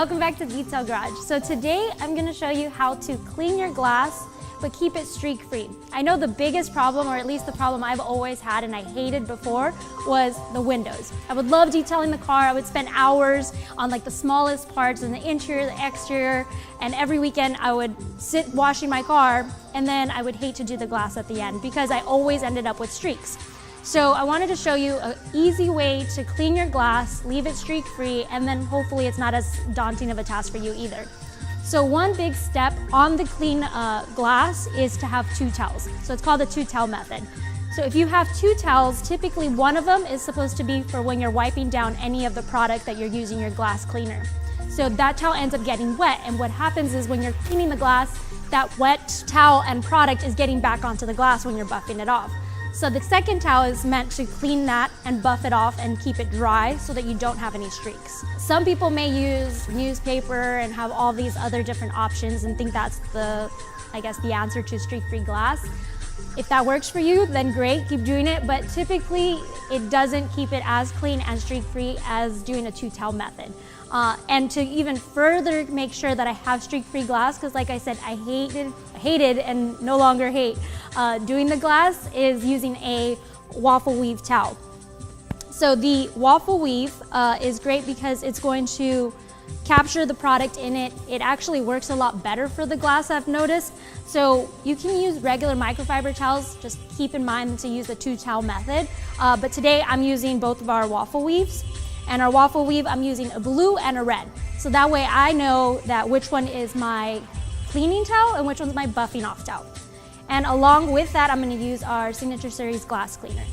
welcome back to Detail Garage. So today I'm going to show you how to clean your glass but keep it streak free. I know the biggest problem, or at least the problem I've always had and I hated before, was the windows. I would love detailing the car. I would spend hours on like the smallest parts and the interior, the exterior, and every weekend I would sit washing my car and then I would hate to do the glass at the end because I always ended up with streaks. So I wanted to show you an easy way to clean your glass, leave it streak free, and then hopefully it's not as daunting of a task for you either. So one big step on the clean glass is to have two towels. So it's called the two-towel method. So if you have two towels, typically one of them is supposed to be for when you're wiping down any of the product that you're using your glass cleaner. So that towel ends up getting wet, and what happens is when you're cleaning the glass, that wet towel and product is getting back onto the glass when you're buffing it off. So the second towel is meant to clean that and buff it off and keep it dry so that you don't have any streaks. Some people may use newspaper and have all these other different options and think that's the answer to streak-free glass. If that works for you, then great, keep doing it, but typically it doesn't keep it as clean and streak-free as doing a two-towel method. And to even further make sure that I have streak-free glass, because like I said, I hated and no longer hate doing the glass, is using a waffle weave towel. So the waffle weave is great because it's going to capture the product in it. It actually works a lot better for the glass, I've noticed. So you can use regular microfiber towels, just keep in mind to use the two-towel method. But today I'm using both of our waffle weaves. And our waffle weave, I'm using a blue and a red. So that way I know that which one is my cleaning towel and which one's my buffing off towel. And along with that, I'm gonna use our Signature Series glass cleaner.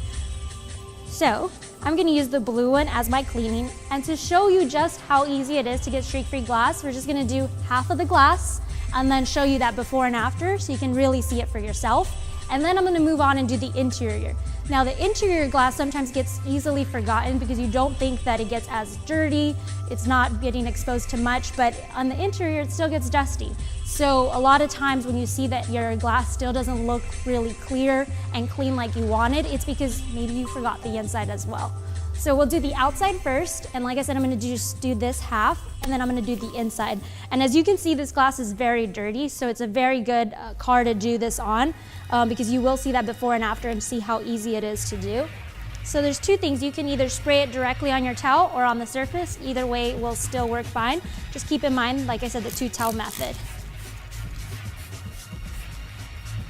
So I'm gonna use the blue one as my cleaning. And to show you just how easy it is to get streak-free glass, we're just gonna do half of the glass and then show you that before and after so you can really see it for yourself. And then I'm gonna move on and do the interior. Now the interior glass sometimes gets easily forgotten because you don't think that it gets as dirty, it's not getting exposed to much, but on the interior it still gets dusty. So a lot of times when you see that your glass still doesn't look really clear and clean like you wanted, it's because maybe you forgot the inside as well. So we'll do the outside first, and like I said, I'm gonna just do this half, and then I'm gonna do the inside. And as you can see, this glass is very dirty, so it's a very good car to do this on, because you will see that before and after and see how easy it is to do. So there's two things. You can either spray it directly on your towel or on the surface. Either way will still work fine. Just keep in mind, like I said, the two-towel method.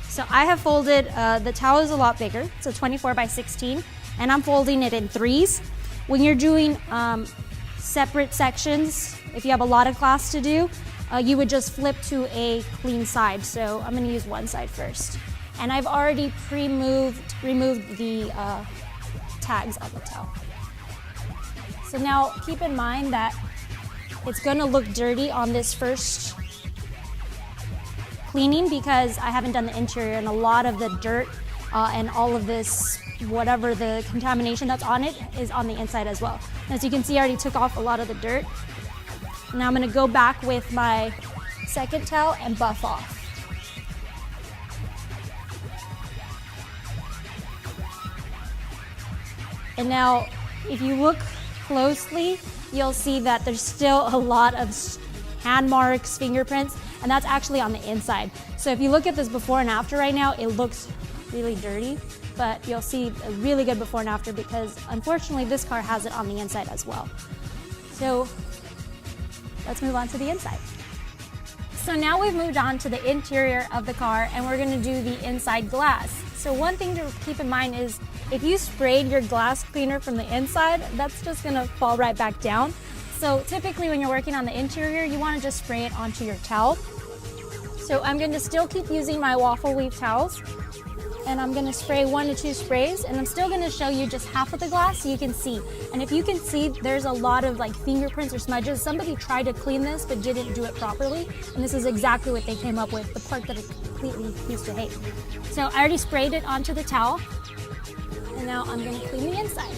So I have folded, the towel is a lot bigger, it's a 24 by 16. And I'm folding it in threes. When you're doing separate sections, if you have a lot of glass to do, you would just flip to a clean side. So I'm gonna use one side first. And I've already removed the tags on the towel. So now keep in mind that it's gonna look dirty on this first cleaning because I haven't done the interior, and a lot of the dirt and all of this, whatever the contamination that's on it, is on the inside as well. As you can see, I already took off a lot of the dirt. Now I'm gonna go back with my second towel and buff off. And now, if you look closely, you'll see that there's still a lot of hand marks, fingerprints, and that's actually on the inside. So if you look at this before and after right now, it looks really dirty, but you'll see a really good before and after because unfortunately this car has it on the inside as well. So let's move on to the inside. So now we've moved on to the interior of the car and we're gonna do the inside glass. So one thing to keep in mind is if you sprayed your glass cleaner from the inside, that's just gonna fall right back down. So typically when you're working on the interior, you wanna just spray it onto your towel. So I'm going to still keep using my waffle weave towels, and I'm going to spray 1 to 2 sprays, and I'm still going to show you just half of the glass so you can see. And if you can see, there's a lot of like fingerprints or smudges. Somebody tried to clean this but didn't do it properly, and this is exactly what they came up with, the part that I completely used to hate. So I already sprayed it onto the towel, and now I'm going to clean the inside.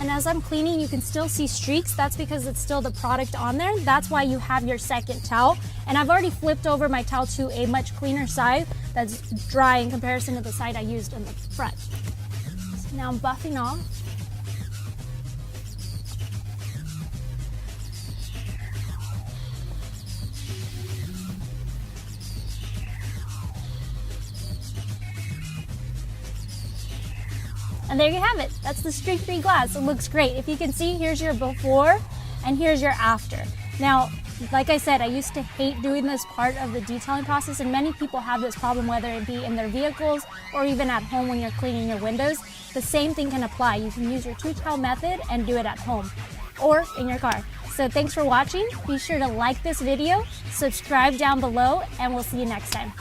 And as I'm cleaning, you can still see streaks. That's because it's still the product on there. That's why you have your second towel. And I've already flipped over my towel to a much cleaner side that's dry in comparison to the side I used in the front. So now I'm buffing off. And there you have it. That's the streak-free glass. It looks great. If you can see, here's your before and here's your after. Now, like I said, I used to hate doing this part of the detailing process, and many people have this problem, whether it be in their vehicles or even at home when you're cleaning your windows. The same thing can apply. You can use your two-towel method and do it at home or in your car. So thanks for watching. Be sure to like this video, subscribe down below, and we'll see you next time.